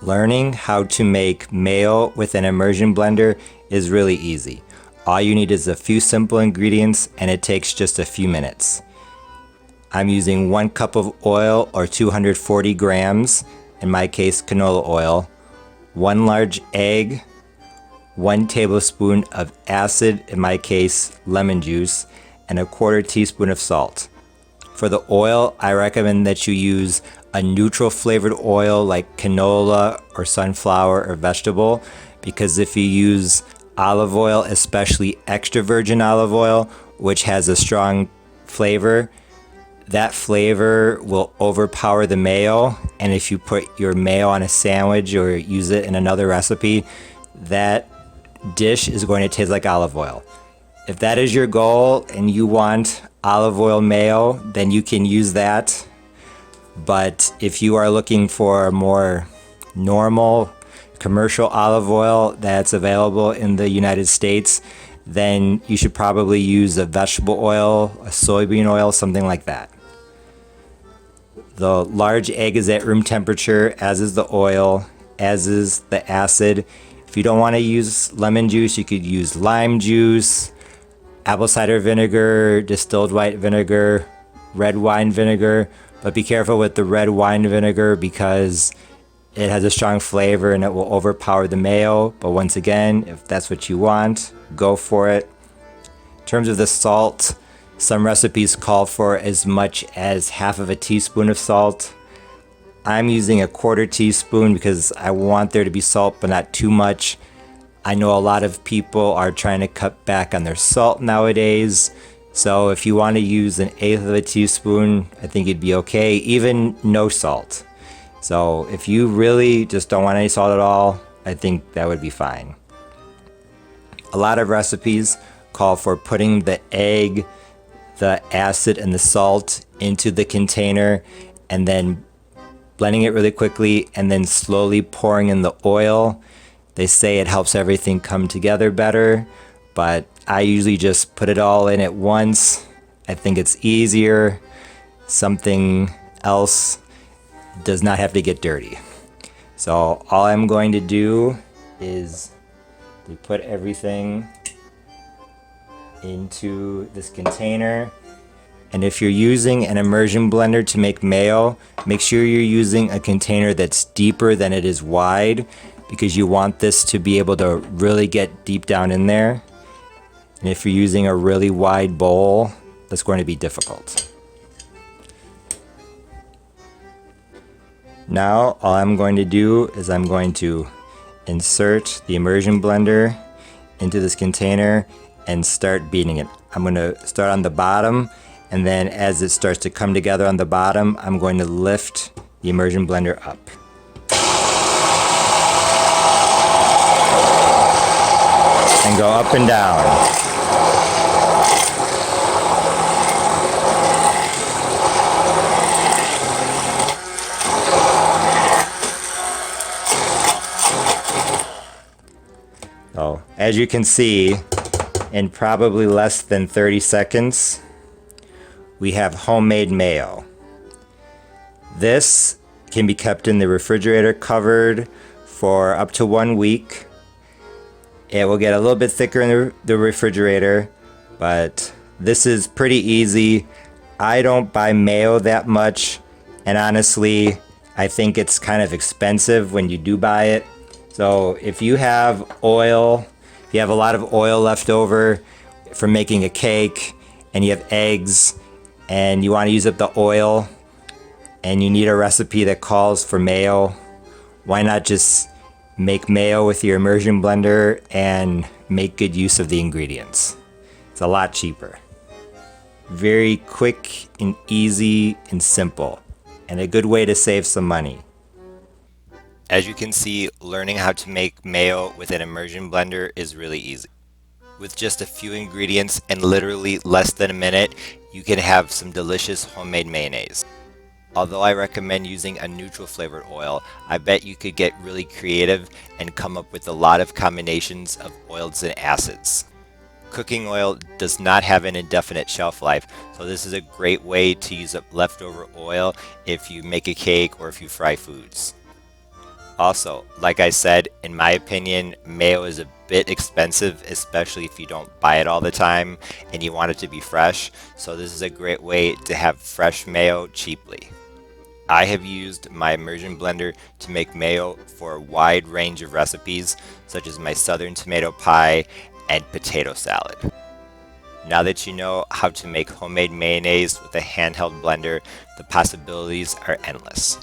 Learning how to make mayo with an immersion blender is really easy. All you need is a few simple ingredients and it takes just a few minutes. I'm using 1 cup of oil or 240 grams, in my case canola oil, 1 large egg, 1 tablespoon of acid, in my case lemon juice, and 1/4 teaspoon of salt. For the oil, I recommend that you use a neutral flavored oil like canola or sunflower or vegetable, because if you use olive oil, especially extra virgin olive oil, which has a strong flavor, that flavor will overpower the mayo, and if you put your mayo on a sandwich or use it in another recipe, that dish is going to taste like olive oil. If that is your goal and you want olive oil mayo, then you can use that. But if you are looking for a more normal commercial olive oil that's available in the United States, then you should probably use a vegetable oil, a soybean oil, something like that. The large egg is at room temperature, as is the oil, as is the acid. If you don't want to use lemon juice, you could use lime juice, apple cider vinegar, distilled white vinegar, red wine vinegar, but be careful with the red wine vinegar because it has a strong flavor and it will overpower the mayo. But once again, if that's what you want, go for it. In terms of the salt, some recipes call for as much as half of a teaspoon of salt. I'm using 1/4 teaspoon because I want there to be salt, but not too much. I know a lot of people are trying to cut back on their salt nowadays. So if you want to use 1/8 of a teaspoon, I think it'd be okay, even no salt. So if you really just don't want any salt at all, I think that would be fine. A lot of recipes call for putting the egg, the acid, and the salt into the container and then blending it really quickly and then slowly pouring in the oil. They say it helps everything come together better, but I usually just put it all in at once. I think it's easier. Something else does not have to get dirty. So all I'm going to do is put everything into this container. And if you're using an immersion blender to make mayo, make sure you're using a container that's deeper than it is wide, because you want this to be able to really get deep down in there. And if you're using a really wide bowl, that's going to be difficult. Now all I'm going to do is I'm going to insert the immersion blender into this container and start beating it. I'm going to start on the bottom, and then as it starts to come together on the bottom, I'm going to lift the immersion blender up. And go up and down. So, as you can see, in probably less than 30 seconds, we have homemade mayo. This can be kept in the refrigerator covered for up to 1 week. It will get a little bit thicker in the refrigerator, but this is pretty easy. I don't buy mayo that much, and honestly, I think it's kind of expensive when you do buy it. So if you have oil, if you have a lot of oil left over from making a cake, and you have eggs, and you want to use up the oil, and you need a recipe that calls for mayo, why not just make mayo with your immersion blender and make good use of the ingredients? It's a lot cheaper. Very quick and easy and simple, and a good way to save some money. As you can see, learning how to make mayo with an immersion blender is really easy. With just a few ingredients and literally less than a minute, you can have some delicious homemade mayonnaise. Although I recommend using a neutral flavored oil, I bet you could get really creative and come up with a lot of combinations of oils and acids. Cooking oil does not have an indefinite shelf life, so this is a great way to use up leftover oil if you make a cake or if you fry foods. Also, like I said, in my opinion, mayo is a bit expensive, especially if you don't buy it all the time and you want it to be fresh. So this is a great way to have fresh mayo cheaply. I have used my immersion blender to make mayo for a wide range of recipes, such as my southern tomato pie and potato salad. Now that you know how to make homemade mayonnaise with a handheld blender, the possibilities are endless.